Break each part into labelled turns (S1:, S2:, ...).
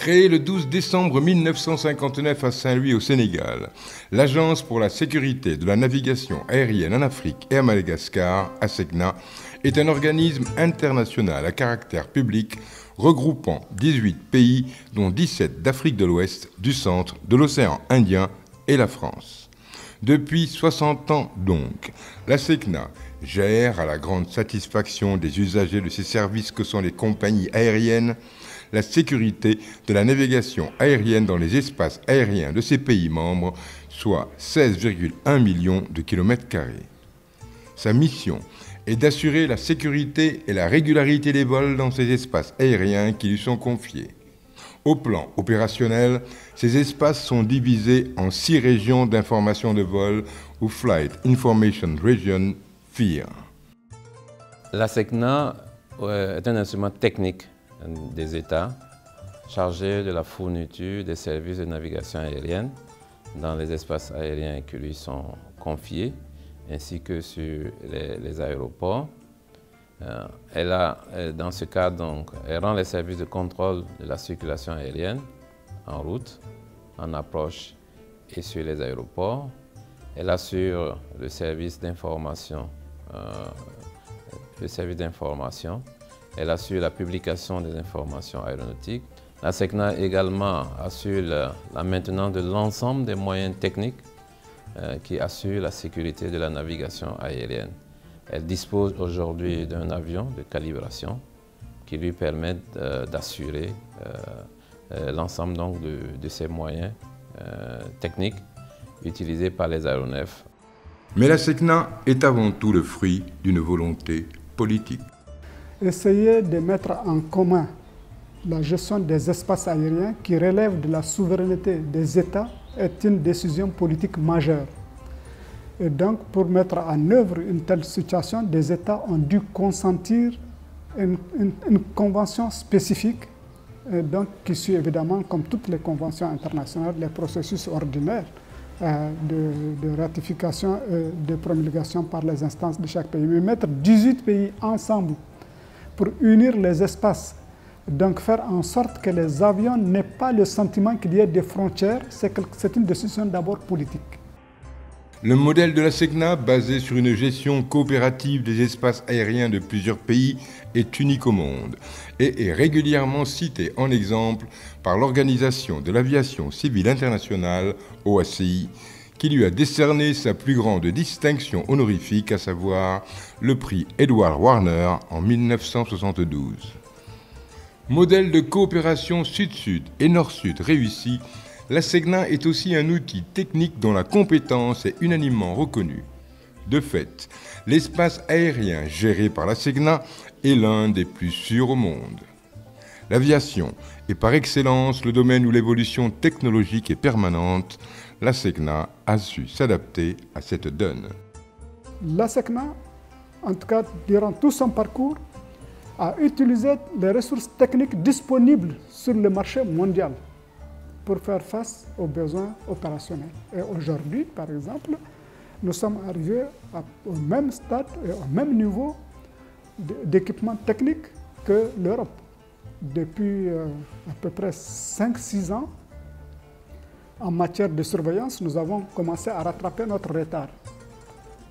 S1: Créée le 12 décembre 1959 à Saint-Louis au Sénégal, l'Agence pour la sécurité de la navigation aérienne en Afrique et à Madagascar, ASECNA, est un organisme international à caractère public regroupant 18 pays, dont 17 d'Afrique de l'Ouest, du centre, de l'océan Indien et la France. Depuis 60 ans donc, l'ASECNA gère, à la grande satisfaction des usagers de ces services que sont les compagnies aériennes, la sécurité de la navigation aérienne dans les espaces aériens de ces pays membres, soit 16,1 millions de kilomètres carrés. Sa mission est d'assurer la sécurité et la régularité des vols dans ces espaces aériens qui lui sont confiés. Au plan opérationnel, ces espaces sont divisés en 6 régions d'information de vol ou Flight Information Region, FIR.
S2: L'ASECNA est un instrument technique des États chargé de la fourniture des services de navigation aérienne dans les espaces aériens qui lui sont confiés, ainsi que sur les aéroports. Dans ce cadre, donc, elle rend les services de contrôle de la circulation aérienne en route, en approche et sur les aéroports. Elle assure le service d'information. Elle assure la publication des informations aéronautiques. L'ASECNA également assure la maintenance de l'ensemble des moyens techniques qui assurent la sécurité de la navigation aérienne. Elle dispose aujourd'hui d'un avion de calibration qui lui permet d'assurer l'ensemble de ces moyens techniques utilisés par les aéronefs.
S1: Mais l'ASECNA est avant tout le fruit d'une volonté politique.
S3: Essayer de mettre en commun la gestion des espaces aériens qui relèvent de la souveraineté des États est une décision politique majeure. Et donc, pour mettre en œuvre une telle situation, des États ont dû consentir une convention spécifique, donc, qui suit évidemment, comme toutes les conventions internationales, les processus ordinaires de ratification et de promulgation par les instances de chaque pays. Mais mettre 18 pays ensemble pour unir les espaces, donc faire en sorte que les avions n'aient pas le sentiment qu'il y ait des frontières, c'est une décision d'abord politique.
S1: Le modèle de l'ASECNA, basé sur une gestion coopérative des espaces aériens de plusieurs pays, est unique au monde et est régulièrement cité en exemple par l'Organisation de l'aviation civile internationale, OACI, qui lui a décerné sa plus grande distinction honorifique, à savoir le prix Edward Warner en 1972. Modèle de coopération sud-sud et nord-sud réussi, l'ASECNA est aussi un outil technique dont la compétence est unanimement reconnue. De fait, l'espace aérien géré par l'ASECNA est l'un des plus sûrs au monde. L'aviation est par excellence le domaine où l'évolution technologique est permanente. L'ASECNA a su s'adapter à cette donne.
S3: L'ASECNA, en tout cas durant tout son parcours, a utilisé les ressources techniques disponibles sur le marché mondial pour faire face aux besoins opérationnels. Et aujourd'hui, par exemple, nous sommes arrivés au même stade et au même niveau d'équipement technique que l'Europe. Depuis à peu près 5-6 ans, en matière de surveillance, nous avons commencé à rattraper notre retard,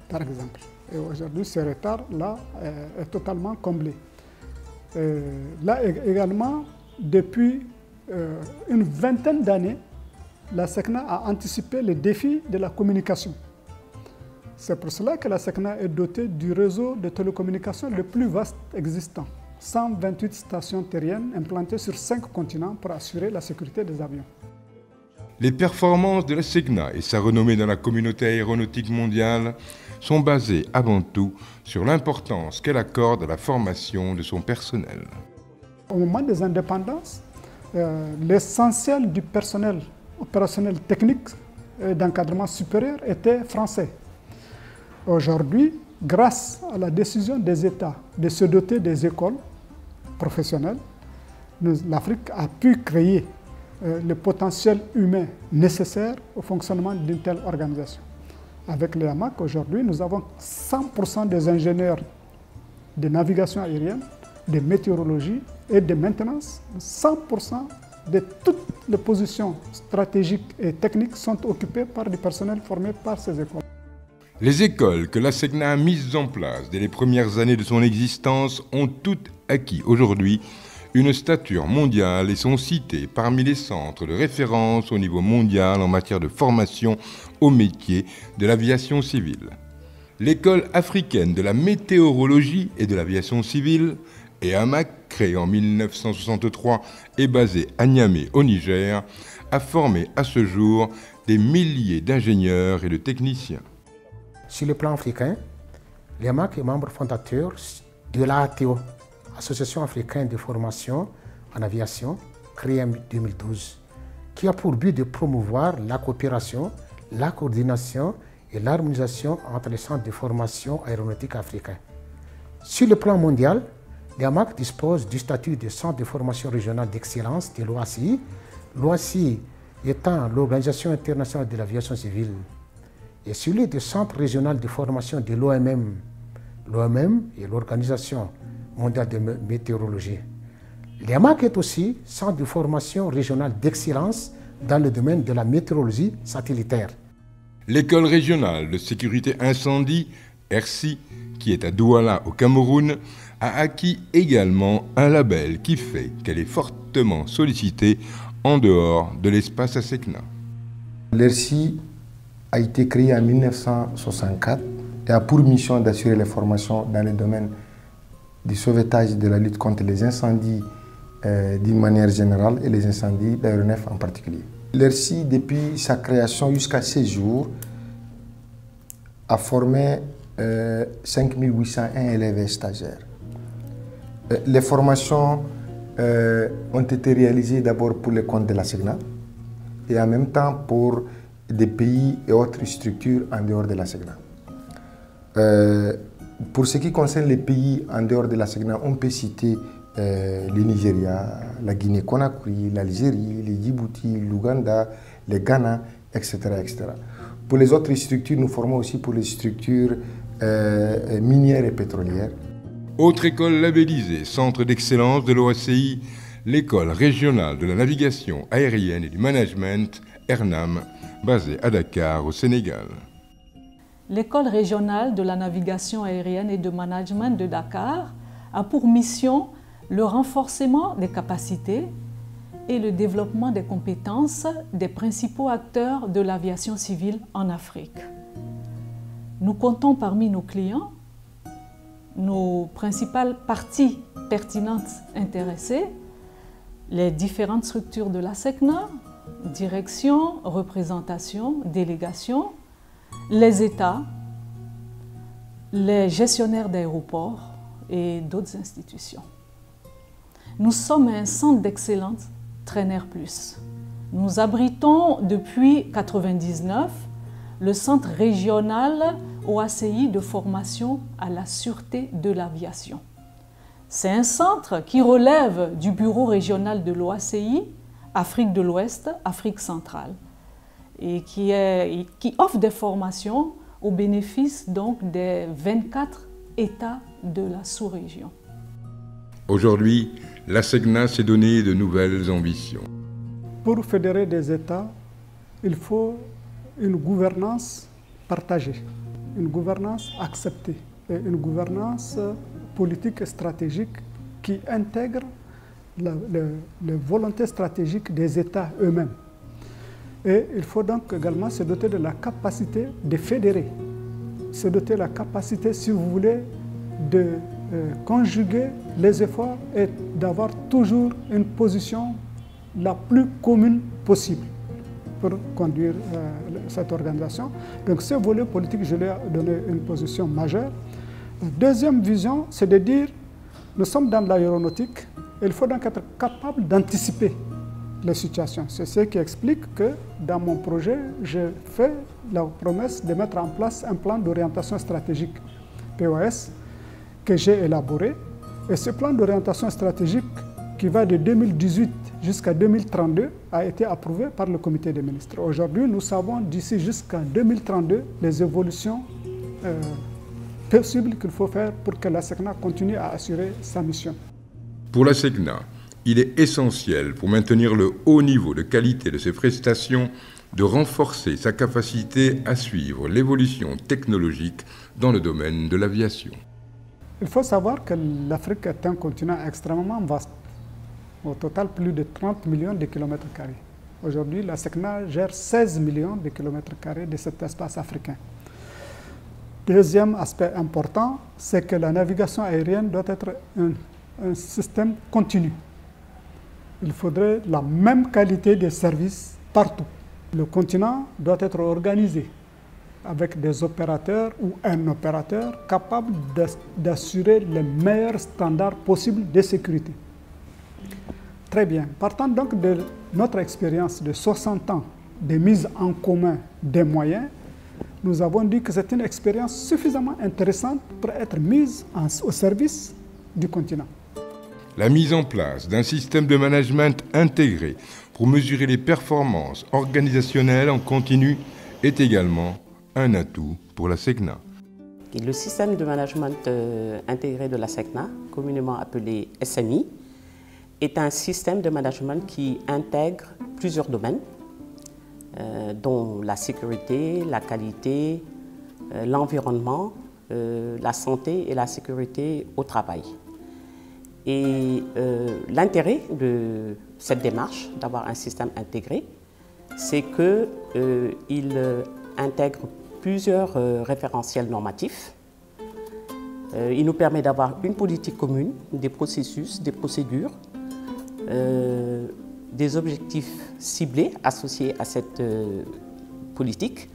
S3: par exemple. Et aujourd'hui, ce retard-là est totalement comblé. Là également, depuis une vingtaine d'années, l'ASECNA a anticipé les défis de la communication. C'est pour cela que l'ASECNA est dotée du réseau de télécommunications le plus vaste existant. 128 stations terriennes implantées sur 5 continents pour assurer la sécurité des avions.
S1: Les performances de l'ASECNA et sa renommée dans la communauté aéronautique mondiale sont basées avant tout sur l'importance qu'elle accorde à la formation de son personnel.
S3: Au moment des indépendances, l'essentiel du personnel opérationnel technique et d'encadrement supérieur était français. Aujourd'hui, grâce à la décision des États de se doter des écoles professionnelles, l'Afrique a pu créer le potentiel humain nécessaire au fonctionnement d'une telle organisation. Avec les AMAC, aujourd'hui, nous avons 100% des ingénieurs de navigation aérienne, de météorologie et de maintenance, 100% de toutes les positions stratégiques et techniques sont occupées par du personnel formé par ces écoles.
S1: Les écoles que l'ASECNA a mises en place dès les premières années de son existence ont toutes acquis aujourd'hui une stature mondiale et sont citées parmi les centres de référence au niveau mondial en matière de formation au métier de l'aviation civile. L'école africaine de la météorologie et de l'aviation civile, EAMAC, créée en 1963 et basée à Niamey au Niger, a formé à ce jour des milliers d'ingénieurs et de techniciens.
S4: Sur le plan africain, l'EAMAC est membre fondateur de l'AATO, Association africaine de formation en aviation, créée en 2012, qui a pour but de promouvoir la coopération, la coordination et l'harmonisation entre les centres de formation aéronautique africains. Sur le plan mondial, l'EAMAC dispose du statut de centre de formation régionale d'excellence de l'OACI, l'OACI étant l'Organisation internationale de l'aviation civile, et celui de centre régional de formation de l'OMM. L'OMM est l'Organisation mondiale de météorologie. L'EAMAC est aussi centre de formation régionale d'excellence dans le domaine de la météorologie satellitaire.
S1: L'école régionale de sécurité incendie, ERSI, qui est à Douala au Cameroun, a acquis également un label qui fait qu'elle est fortement sollicitée en dehors de l'espace ASECNA.
S5: L'ERSI a été créé en 1964 et a pour mission d'assurer les formations dans le domaine du sauvetage et de la lutte contre les incendies d'une manière générale et les incendies d'aéronefs en particulier. L'ERSI, depuis sa création jusqu'à ces jours, a formé 5801 élèves et stagiaires. Les formations ont été réalisées d'abord pour le compte de l'ASECNA et en même temps pour des pays et autres structures en dehors de l'ASECNA. Pour ce qui concerne les pays en dehors de l'ASECNA, on peut citer le Nigeria, la Guinée-Conakry, l'Algérie, le Djibouti, l'Ouganda, le Ghana, etc., etc. Pour les autres structures, nous formons aussi pour les structures minières et pétrolières.
S1: Autre école labellisée, centre d'excellence de l'OACI, l'école régionale de la navigation aérienne et du management, ERNAM, basée à Dakar, au Sénégal.
S6: L'école régionale de la navigation aérienne et de management de Dakar a pour mission le renforcement des capacités et le développement des compétences des principaux acteurs de l'aviation civile en Afrique. Nous comptons parmi nos clients nos principales parties pertinentes intéressées, les différentes structures de l'ASECNA, direction, représentation, délégation, les États, les gestionnaires d'aéroports et d'autres institutions. Nous sommes un centre d'excellence Trainer Plus. Nous abritons depuis 1999 le centre régional OACI de formation à la sûreté de l'aviation. C'est un centre qui relève du bureau régional de l'OACI, Afrique de l'Ouest, Afrique centrale, et qui offre des formations au bénéfice donc des 24 États de la sous-région.
S1: Aujourd'hui, l'ASECNA s'est donné de nouvelles ambitions.
S3: Pour fédérer des États, il faut une gouvernance partagée, une gouvernance acceptée et une gouvernance politique et stratégique qui intègre les volontés stratégiques des États eux-mêmes. Et il faut donc également se doter de la capacité de fédérer, se doter de la capacité, si vous voulez, de conjuguer les efforts et d'avoir toujours une position la plus commune possible pour conduire cette organisation. Donc ce volet politique, je lui ai donné une position majeure. La deuxième vision, c'est de dire, nous sommes dans l'aéronautique, il faut donc être capable d'anticiper les situations. C'est ce qui explique que dans mon projet, j'ai fait la promesse de mettre en place un plan d'orientation stratégique, POS, que j'ai élaboré. Et ce plan d'orientation stratégique qui va de 2018 jusqu'à 2032 a été approuvé par le comité des ministres. Aujourd'hui, nous savons d'ici jusqu'à 2032 les évolutions possibles qu'il faut faire pour que l'ASECNA continue à assurer sa mission.
S1: Pour l'ASECNA, Il est essentiel pour maintenir le haut niveau de qualité de ses prestations de renforcer sa capacité à suivre l'évolution technologique dans le domaine de l'aviation.
S3: Il faut savoir que l'Afrique est un continent extrêmement vaste. Au total, plus de 30 millions de kilomètres carrés. Aujourd'hui, la SECNA gère 16 millions de kilomètres carrés de cet espace africain. Deuxième aspect important, c'est que la navigation aérienne doit être un système continu. Il faudrait la même qualité de service partout. Le continent doit être organisé avec des opérateurs ou un opérateur capable d'assurer les meilleurs standards possibles de sécurité. Très bien. Partant donc de notre expérience de 60 ans de mise en commun des moyens, nous avons dit que c'est une expérience suffisamment intéressante pour être mise au service du continent.
S1: La mise en place d'un système de management intégré pour mesurer les performances organisationnelles en continu est également un atout pour la SECNA.
S7: Le système de management intégré de la SECNA, communément appelé SMI, est un système de management qui intègre plusieurs domaines, dont la sécurité, la qualité, l'environnement, la santé et la sécurité au travail. Et l'intérêt de cette démarche, d'avoir un système intégré, c'est qu'il intègre plusieurs référentiels normatifs. Il nous permet d'avoir une politique commune, des processus, des procédures, des objectifs ciblés associés à cette politique,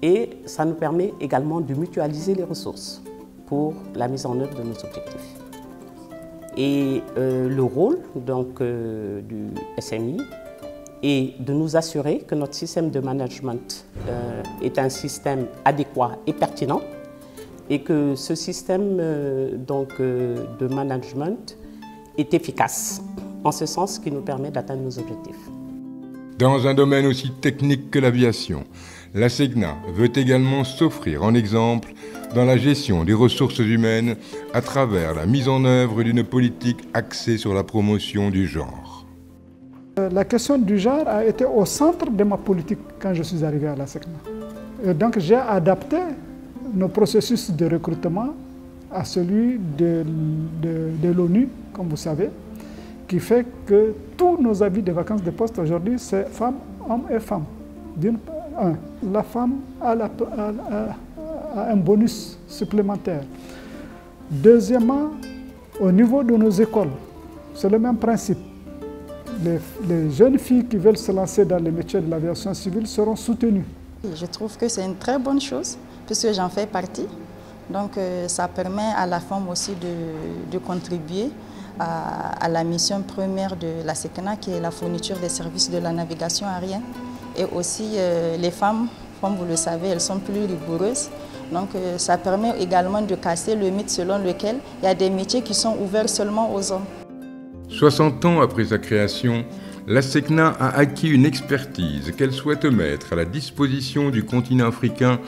S7: et ça nous permet également de mutualiser les ressources pour la mise en œuvre de nos objectifs. Et le rôle donc, du SMI est de nous assurer que notre système de management est un système adéquat et pertinent, et que ce système de management est efficace, en ce sens qui nous permet d'atteindre nos objectifs.
S1: Dans un domaine aussi technique que l'aviation, la SECNA veut également s'offrir en exemple dans la gestion des ressources humaines à travers la mise en œuvre d'une politique axée sur la promotion du genre.
S3: La question du genre a été au centre de ma politique quand je suis arrivé à la SECNA. Et donc j'ai adapté nos processus de recrutement à celui de l'ONU, comme vous savez, qui fait que tous nos avis de vacances de poste aujourd'hui, c'est femmes, hommes et femmes. La femme a un bonus supplémentaire. Deuxièmement, au niveau de nos écoles, c'est le même principe. Les jeunes filles qui veulent se lancer dans les métiers de l'aviation civile seront soutenues.
S8: Je trouve que c'est une très bonne chose, puisque j'en fais partie. Donc ça permet à la femme aussi de contribuer à la mission première de la SECNA, qui est la fourniture des services de la navigation aérienne. Et aussi les femmes, comme vous le savez, elles sont plus rigoureuses. Donc ça permet également de casser le mythe selon lequel il y a des métiers qui sont ouverts seulement aux hommes.
S1: 60 ans après sa création, la SECNA a acquis une expertise qu'elle souhaite mettre à la disposition du continent africain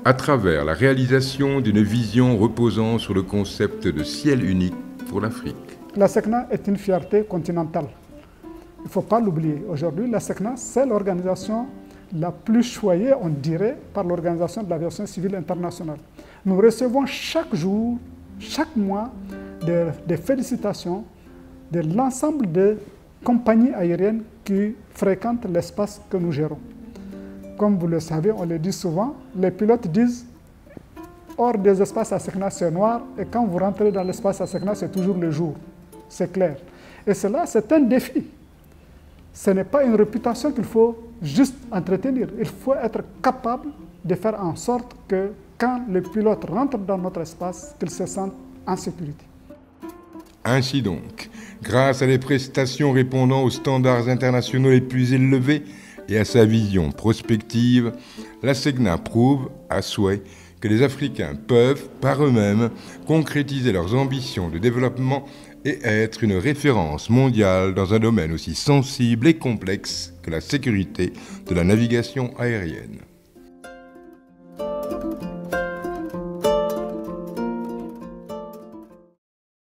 S1: à travers la réalisation d'une vision reposant sur le concept de ciel unique pour l'Afrique.
S3: La SECNA est une fierté continentale. Il ne faut pas l'oublier. Aujourd'hui, la SECNA, c'est l'organisation la plus choyée, on dirait, par l'Organisation de l'aviation civile internationale. Nous recevons chaque jour, chaque mois, des félicitations de l'ensemble des compagnies aériennes qui fréquentent l'espace que nous gérons. Comme vous le savez, on le dit souvent, les pilotes disent hors des espaces à SECNA, c'est noir, et quand vous rentrez dans l'espace à SECNA, c'est toujours le jour. C'est clair. Et cela, c'est un défi. Ce n'est pas une réputation qu'il faut juste entretenir. Il faut être capable de faire en sorte que quand le pilote rentre dans notre espace, qu'il se sente en sécurité.
S1: Ainsi donc, grâce à des prestations répondant aux standards internationaux les plus élevés et à sa vision prospective, la SECNA prouve, à souhait, que les Africains peuvent, par eux-mêmes, concrétiser leurs ambitions de développement et être une référence mondiale dans un domaine aussi sensible et complexe que la sécurité de la navigation aérienne.